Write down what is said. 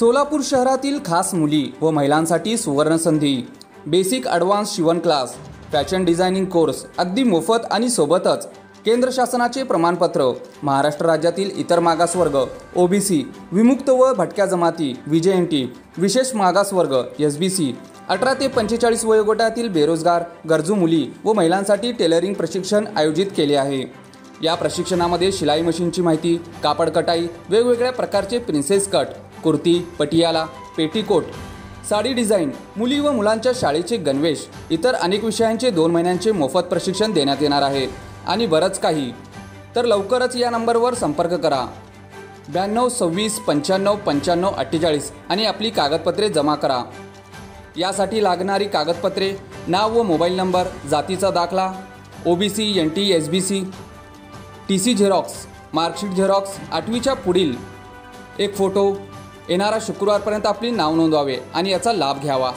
सोलापूर शहरातील खास मुली व महिलांसाठी सुवर्ण संधी। बेसिक ॲडव्हान्स शिवण क्लास, फॅशन डिझायनिंग कोर्स अगदी मोफत आणि सोबतच केंद्र शासनाचे प्रमाणपत्र। महाराष्ट्र राज्यातील इतर मागासवर्ग, ओबीसी, विमुक्त व भटक्या जमाती, व्हीजेएनटी, विशेष मागासवर्ग, एसबीसी, 18 ते 45 वयोगटातील बेरोजगार गरजू मुली व महिलांसाठी टेलरिंग प्रशिक्षण आयोजित केले आहे। या प्रशिक्षणामध्ये शिलाई मशीनची माहिती, कापड कटाई, वेगवेगळ्या प्रकारचे princess cut, kurti, Patiala, petticoat, sari design, मुली व मुलांच्या शाळेचे गणवेश, इतर अनेक विषयांचे 2 महिन्यांचे मोफत प्रशिक्षण देण्यात येणार आहे आणि बरंच काही। तर लवकरच या नंबरवर संपर्क करा 92 26 95 95 48 आणि आपली कागदपत्रे जमा करा। यासाठी लागणारी कागदपत्रे: नाव व मोबाईल नंबर, जातीचा दाखला, OBC, NT, SBC, TC xerox, marksheet xerox, 8वीच्या पुढील एक फोटो। येणारा शुक्रवारपर्यंत आपले नाव नोंदवावे आणि याचा लाभ घ्यावा।